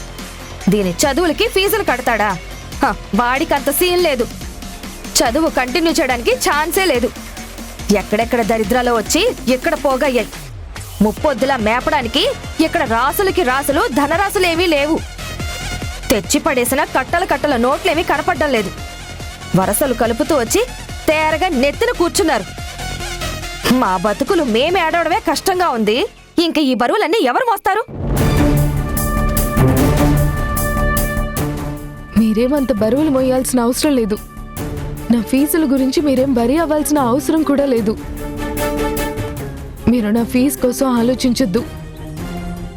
[SPEAKER 2] దీని చదువులకి ఫీజులు కడతాడా? వాడికంత సీన్ లేదు. చదువు కంటిన్యూ చేయడానికి ఛాన్సే లేదు. ఎక్కడెక్కడ దరిద్రాలు వచ్చి ఇక్కడ పోగయ్యాయి. ముప్పొద్దులా మేపడానికి ఇక్కడ రాసులకి రాసులు ధనరాసులేవీ లేవు. తెచ్చి పడేసిన కట్టల కట్టల నోట్లేమీ కనపడ్డం లేదు. వరసలు కలుపుతూ వచ్చి తేరగా నెత్తిన కూర్చున్నారు. మా బతుకులు మేమే ఆడవడమే కష్టంగా ఉంది. ఇంక ఈ బరువులన్నీ ఎవరు మోస్తారు?
[SPEAKER 11] మీరేమంత బరువులు మోయాల్సిన అవసరం లేదు. నా ఫీజుల గురించి మీరేం వరి అవ్వాల్సిన అవసరం కూడా లేదు. మీరు నా ఫీజు కోసం ఆలోచించొద్దు.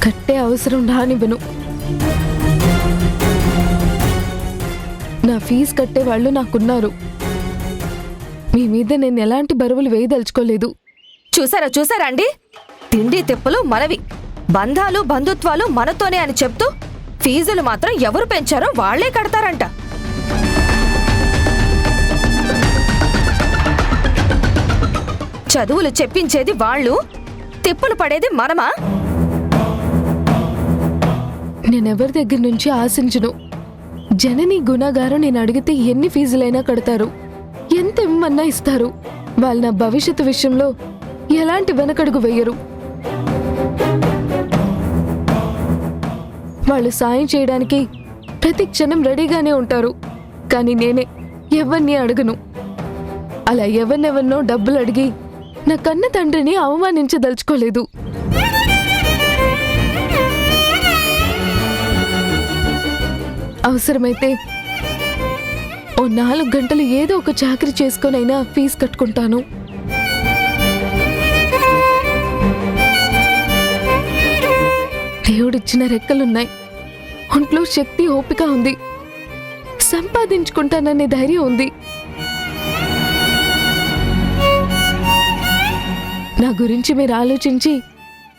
[SPEAKER 11] కట్టే అవసరం రానివ్వను. నా ఫీజు కట్టేవాళ్ళు నాకున్నారు. మీ మీద నేను ఎలాంటి బరువులు వేయదలుచుకోలేదు.
[SPEAKER 2] చూసారా అండి? తిండి తిప్పలు మనవి, బంధాలు బంధుత్వాలు మనతోనే అని చెప్తూ ఫీజులు మాత్రం ఎవరు పెంచారో వాళ్లే కడతారంట. చదువులు చెప్పించేది వాళ్ళు, తిప్పులు పడేది మనమా?
[SPEAKER 11] నేనెవరి దగ్గర నుంచి ఆశించను. జనని గుణగారు నేను అడిగితే ఎన్ని ఫీజులైనా కడతారు, ఎంత ఇమ్మన్నా ఇస్తారు. వాళ్ళు నా భవిష్యత్తు విషయంలో ఎలాంటి వెనకడుగు వేయరు. వాళ్ళు సాయం చేయడానికి ప్రతి క్షణం రెడీగానే ఉంటారు. కానీ నేనే ఎవరిని అడగను. అలా ఎవరినెవరినో డబ్బులు అడిగి నా కన్న తండ్రిని అవమానించదలుచుకోలేదు. అవసరమైతే ఓ 4 గంటలు ఏదో ఒక చాకరీ చేసుకొనైనా ఫీజు కట్టుకుంటాను. దేవుడిచ్చిన రెక్కలున్నాయి, ఒంట్లో శక్తి ఓపిక ఉంది, సంపాదించుకుంటాననే ధైర్యం ఉంది. నా గురించి మీరు ఆలోచించి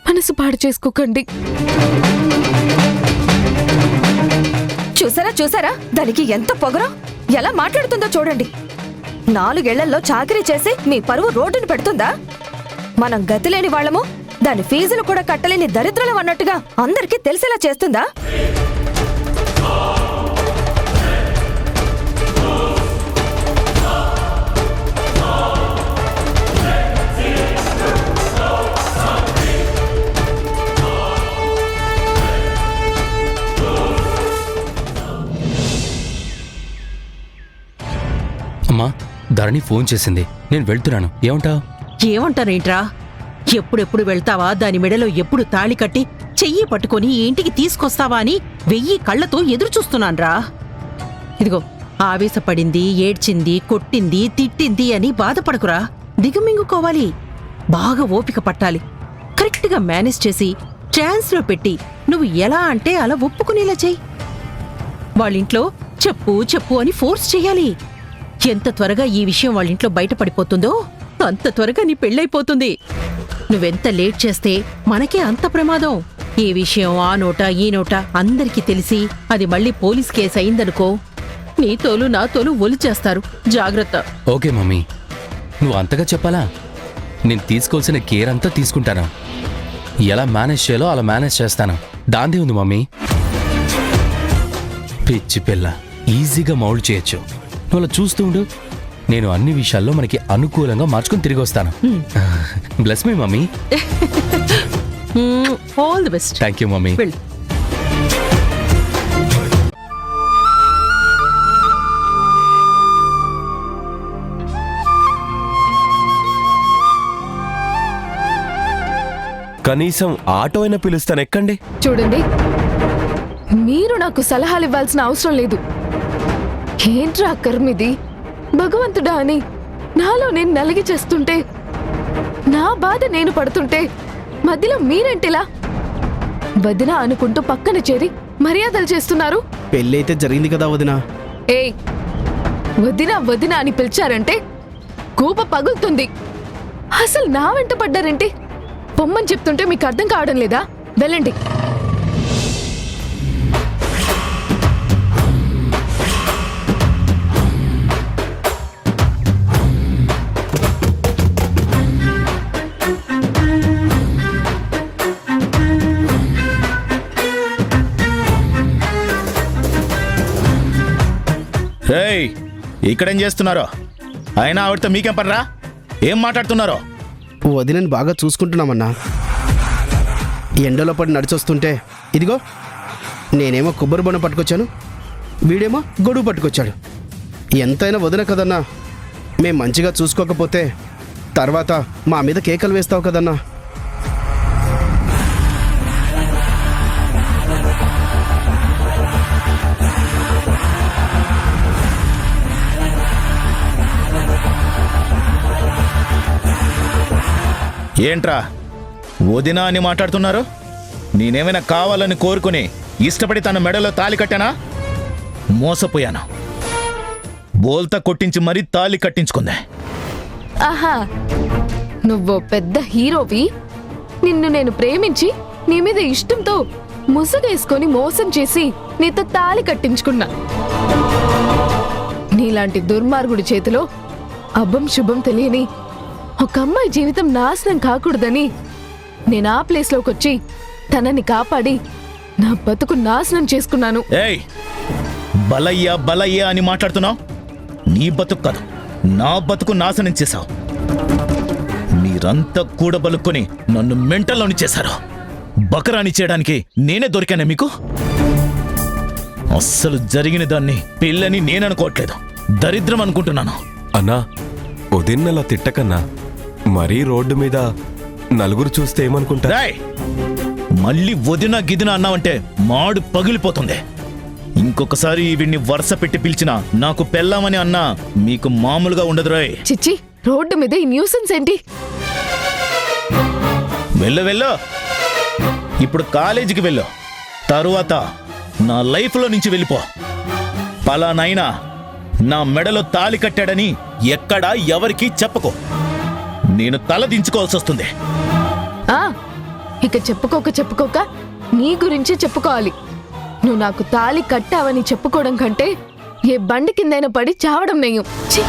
[SPEAKER 11] మనసు పాడు చేసుకోకండి.
[SPEAKER 2] చూసారా దానికి ఎంత పొగరో, ఎలా మాట్లాడుతుందో చూడండి. 4 ఏళ్లలో చాకరీ చేసి మీ పరువు రోడ్డును పెడుతుందా? మనం గతిలేని వాళ్ళము, దాని ఫీజులు కూడా కట్టలేని దరిద్రులం అన్నట్టుగా అందరికీ తెలిసేలా చేస్తుందా?
[SPEAKER 6] అమ్మా, ధరణి ఫోన్ చేసింది, నేను వెళ్తున్నాను. ఏమంటావు?
[SPEAKER 7] ఏమంటానేంట్రా? ఎప్పుడెప్పుడు వెళ్తావా? దాని మెడలో ఎప్పుడు తాళి కట్టి చెయ్యి పట్టుకొని ఈ ఇంటికి తీసుకొస్తావా అని 1000 కళ్ళతో ఎదురు చూస్తున్నాన్రా. ఇదిగో ఆవేశపడింది, ఏడ్చింది, కొట్టింది, తిట్టింది అని బాధపడకురా. దిగమింగుకోవాలి. బాగా ఓపిక పట్టాలి. కరెక్ట్గా మేనేజ్ చేసి ట్రాన్స్లో పెట్టి నువ్వు ఎలా అంటే అలా ఒప్పుకునేలా చెయ్యి. వాళ్ళింట్లో చెప్పు చెప్పు అని ఫోర్స్ చెయ్యాలి. ఎంత త్వరగా ఈ విషయం వాళ్ళింట్లో బయటపడిపోతుందో అంత త్వరగా నీ పెళ్ళైపోతుంది. నువ్వెంత లేట్ చేస్తే మనకే అంత ప్రమాదం. ఈ విషయం ఆ నోట ఈ నోట అందరికీ తెలిసి అది మళ్ళీ పోలీస్ కేసు అయిందనుకో, నీ తోలు నా తోలు ఒలిచేస్తారు. జాగ్రత్త.
[SPEAKER 6] ఓకే మమ్మీ, నువ్వు అంతగా చెప్పాలా? నేను తీసుకోవాల్సిన కేర్ అంతా తీసుకుంటాను. ఎలా మేనేజ్ చేయాలో అలా మేనేజ్ చేస్తాను. దాందే ఉంది మమ్మీ. పిచ్చి పిల్ల, ఈజీగా మౌల్డ్ చేయొచ్చు. నువ్వు అలా చూస్తూ ఉండు. నేను అన్ని విషయాల్లో మనకి అనుకూలంగా మార్చుకుని తిరిగి వస్తాను. Bless me mummy.
[SPEAKER 7] All the best.
[SPEAKER 6] Thank you mummy.
[SPEAKER 7] వెళ్ళు.
[SPEAKER 12] కనీసం ఆటో అయినా పిలుస్తాను, ఎక్కండి.
[SPEAKER 11] చూడండి, మీరు నాకు సలహాలు ఇవ్వాల్సిన అవసరం లేదు. ఏంట్రా కర్మిది, భగవంతుడా అని నాలో నేను నలిగి చేస్తుంటే, నా బాధ నేను పడుతుంటే మధ్యలో మీరేంటిలా వదినా అనుకుంటూ పక్కన చేరి మర్యాదలు చేస్తున్నారు?
[SPEAKER 13] పెళ్ళైతే జరిగింది కదా వదినా.
[SPEAKER 11] ఏయ్, వదినా వదినా అని పిలిచారంటే కూప పగులుతుంది. అసలు నా వెంట పడ్డారంటే పొమ్మని చెప్తుంటే మీకు అర్థం కావడం లేదా? వెళ్ళండి.
[SPEAKER 10] రేయ్, ఇక్కడేం చేస్తున్నారో? అయినా ఆవిడతో మీకేం పనిరా? ఏం మాట్లాడుతున్నారో?
[SPEAKER 13] వదినని బాగా చూసుకుంటున్నామన్నా. ఎండలో పడి నడిచొస్తుంటే ఇదిగో నేనేమో కొబ్బరి బొన పట్టుకొచ్చాను, వీడేమో గొడుగు పట్టుకొచ్చాడు. ఎంతైనా వదిన కదన్నా. మేం మంచిగా చూసుకోకపోతే తర్వాత మా మీద కేకలు వేస్తావు కదన్నా.
[SPEAKER 10] ఏంట్రా వదినా అని మాట్లాడుతున్నారు? నేనేమైనా కావాలని కోరుకుని ఇష్టపడి తన మెడలో తాళి కట్టానా? మోసపోయాను. బోల్తా కొట్టించి మరీ తాళి కట్టించుకుందే.
[SPEAKER 11] ఆహా, నువ్వు పెద్ద హీరోవి. నిన్ను నేను ప్రేమించి నీ మీద ఇష్టంతో ముసుగేసుకొని మోసం చేసి నీతో తాళి కట్టించుకున్నా. నీలాంటి దుర్మార్గుడి చేతిలో అభం శుభం తెలియని ఒక అమ్మాయి జీవితం నాశనం కాకూడదని నేను ఆ ప్లేస్లోకి వచ్చి తనని కాపాడి నా బతుకు నాశనం చేసుకున్నాను.
[SPEAKER 10] ఏయ్, బలయ్యా బలయ్యా అని మాట్లాడుతున్నావు. నీ బతుకు కాదు, నా బతుకు నాశనం చేశావు. మీరంతా కూడబలుక్కొని నన్ను మెంటల్లోని చేశారు. బకరాని చేయడానికి నేనే దొరికానే మీకు? అస్సలు జరిగిన దాన్ని పెళ్ళని నేననుకోవట్లేదు, దరిద్రం అనుకుంటున్నాను.
[SPEAKER 12] అన్నా, ఉదయన్నలా తిట్టకన్నా. మరీ రోడ్డు మీద నలుగురు చూస్తే ఏమనుకుంటా?
[SPEAKER 10] రేయ్, మళ్ళీ వదిన గిదిన అన్నావంటే మాడు పగిలిపోతుంది. ఇంకొకసారి వీడిని వరుస పెట్టి పిలిచినా నాకు పెళ్ళామని అన్నా మీకు మామూలుగా ఉండదు. రాయ్,
[SPEAKER 11] చిచ్చి, రోడ్డు మీద ఈ న్యూసెన్స్ ఏంటి?
[SPEAKER 10] వెళ్ళు వెళ్ళు. ఇప్పుడు కాలేజీకి వెళ్ళు. తరువాత నా లైఫ్లో నుంచి వెళ్ళిపో. పలానైనా నా మెడలో తాళి కట్టాడని ఎక్కడా ఎవరికీ చెప్పకు. నేను తల దించుకోవాల్సి వస్తుంది.
[SPEAKER 11] ఇక చెప్పుకోక నీ గురించే చెప్పుకోవాలి. నువ్వు నాకు తాళి కట్టావని చెప్పుకోవడం కంటే ఏ బండి కిందైనా పడి చావడం నయం. ఛీ!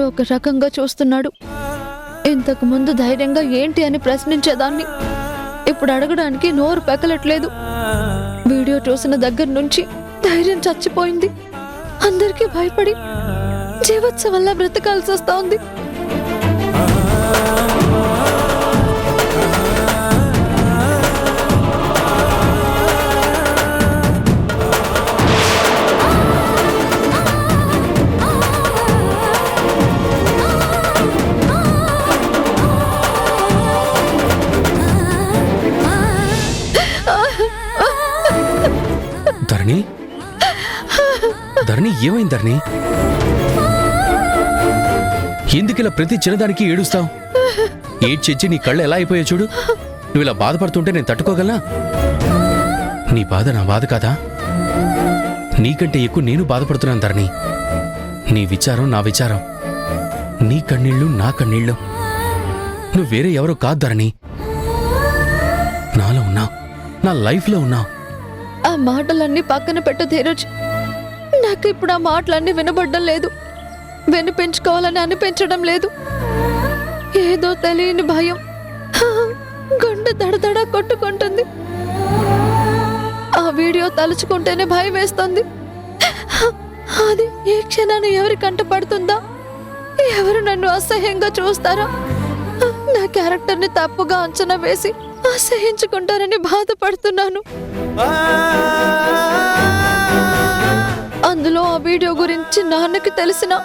[SPEAKER 11] ఒక రకంగా చూస్తున్నాడు. ఇంతకు ముందు ధైర్యంగా ఏంటి అని ప్రశ్నించేదాన్ని. ఇప్పుడు అడగడానికి నోరు పెకలట్లేదు. వీడియో చూసిన దగ్గర నుంచి ధైర్యం చచ్చిపోయింది. అందరికీ భయపడి జీవోత్సవంలా బ్రతకాల్సి వస్తోంది.
[SPEAKER 6] ధరణి, ధరణి ఏమైంది ధరణి? ఎందుకిలా ప్రతి చిన్నదానికి ఏడుస్తావు? ఏడ్చేచ్చి నీ కళ్ళు ఎలా అయిపోయాయి చూడు. నువ్వు ఇలా బాధపడుతుంటే నేను తట్టుకోగలనా? నీ బాధ నా బాధ కాదా? నీకంటే ఎక్కువ నేను బాధపడుతున్నాను ధరణి. నీ విచారం నా విచారం, నీ కన్నీళ్ళు నా కన్నీళ్ళు. నువ్వు వేరే ఎవరో కాదు ధరణి. నాలో ఉన్నావు, నా లైఫ్లో ఉన్నావు.
[SPEAKER 11] ఆ మాటలన్నీ పక్కన పెట్టు ధీరజ్. నాకు ఇప్పుడు ఆ మాటలన్నీ వినబడ్డం లేదు, వినిపించుకోవాలని అనిపించడం లేదు. ఏదో తెలియని భయం గుండె దడదడ కొట్టుకుంటుంది. ఆ వీడియో తలుచుకుంటేనే భయం వేస్తుంది. అది ఏ క్షణాన్ని ఎవరి కంట పడుతుందా? ఎవరు నన్ను అసహ్యంగా చూస్తారా? నా క్యారెక్టర్ని తప్పుగా అంచనా వేసి అసహ్యించుకుంటారని బాధపడుతున్నాను. అందులో ఆ వీడియో గురించి నాన్నకి తెలిసినా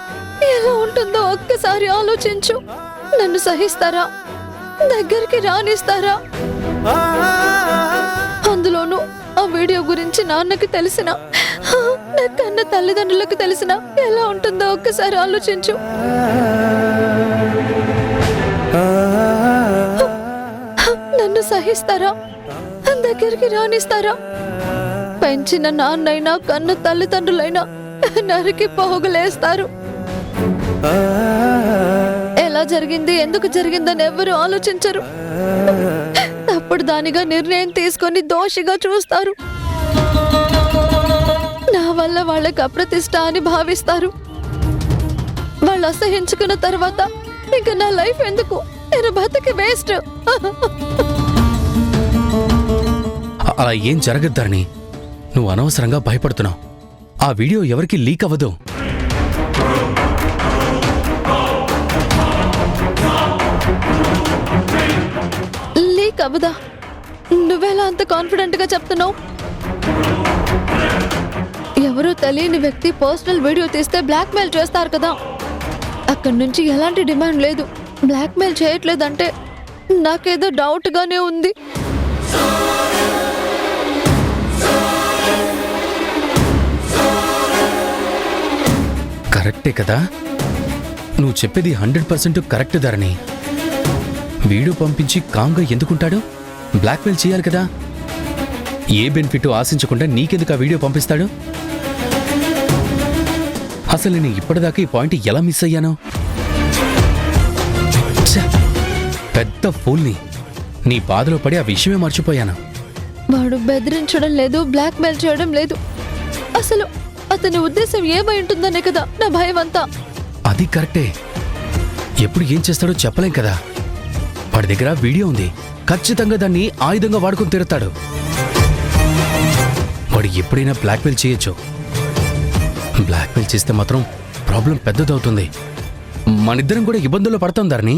[SPEAKER 11] ఎలా ఉంటుందో ఒక్కసారి ఆలోచించు. నన్ను సహిస్తారా? దగ్గరికి రానిస్తారా? అందులోనూ ఆ వీడియో గురించి నాన్నకి తెలిసినా, నా కన్న తల్లిదండ్రులకు తెలిసినా ఎలా ఉంటుందో ఒక్కసారి ఆలోచించు. నన్ను సహిస్తారా? దగ్గరికి రానిస్తారా? పెంచిన నాన్నైనా కన్న తల్లిదండ్రులైనా నరికి పోగులేస్తారు. ఎలా జరిగింది, ఎందుకు జరిగిందని ఎవ్వరూ ఆలోచించరు. తప్పుడు దానిగా నిర్ణయం తీసుకొని దోషిగా చూస్తారు. నా వల్ల వాళ్ళకి అప్రతిష్ట అని భావిస్తారు. వాళ్ళు అసహించుకున్న తర్వాత ఇక నా లైఫ్ ఎందుకు? నేను బతికి వేస్ట్.
[SPEAKER 6] అలా ఏం జరగదు ధరణి. నువ్వు అనవసరంగా భయపడుతున్నావు. ఆ వీడియో ఎవరికి లీక్ అవ్వదు.
[SPEAKER 11] లీక్ అవ్వదా? నువ్వెలా అంత కాన్ఫిడెంట్ గా చెప్తున్నావు? ఎవరో తెలియని వ్యక్తి పర్సనల్ వీడియో తీస్తే బ్లాక్మెయిల్ చేస్తారు కదా. అక్కడి నుంచి ఎలాంటి డిమాండ్ లేదు. బ్లాక్మెయిల్ చేయట్లేదంటే నాకేదో డౌట్ గానే ఉంది.
[SPEAKER 6] కరెక్టే కదా? నువ్వు చెప్పేది 100% కరెక్ట్ ధరణి. వీడియో పంపించి కామ్గా ఎందుకుంటాడు? బ్లాక్మెయిల్ చేయాలి కదా. ఏ బెనిఫిట్ ఆశించకుండా నీకెందుకు ఆ వీడియో పంపిస్తాడు? అసలు నేను ఇప్పటిదాకా ఈ పాయింట్ ఎలా మిస్ అయ్యాను? ఛ! పెద్ద ఫూల్ని. నీ బాధలో పడి ఆ విషయమే మర్చిపోయాను.
[SPEAKER 11] వాడు బెదిరించడం లేదు, బ్లాక్మెయిల్ చేయడం లేదు. అసలు అతని ఉద్దేశం ఏమై ఉంటుందనే కదా నా భయం అంతా.
[SPEAKER 6] అది కరెక్టే. ఎప్పుడు ఏం చేస్తాడో చెప్పలేం కదా. వాడి దగ్గర వీడియో ఉంది. ఖచ్చితంగా దాన్ని ఆయుధంగా వాడుకొని తిరుగుతాడు. వాడు ఎప్పుడైనా బ్లాక్మెయిల్ చేయొచ్చు. బ్లాక్మెయిల్ చేస్తే మాత్రం ప్రాబ్లం పెద్దదవుతుంది. మనిద్దరం కూడా ఇబ్బందుల్లో పడతాం ధరణి.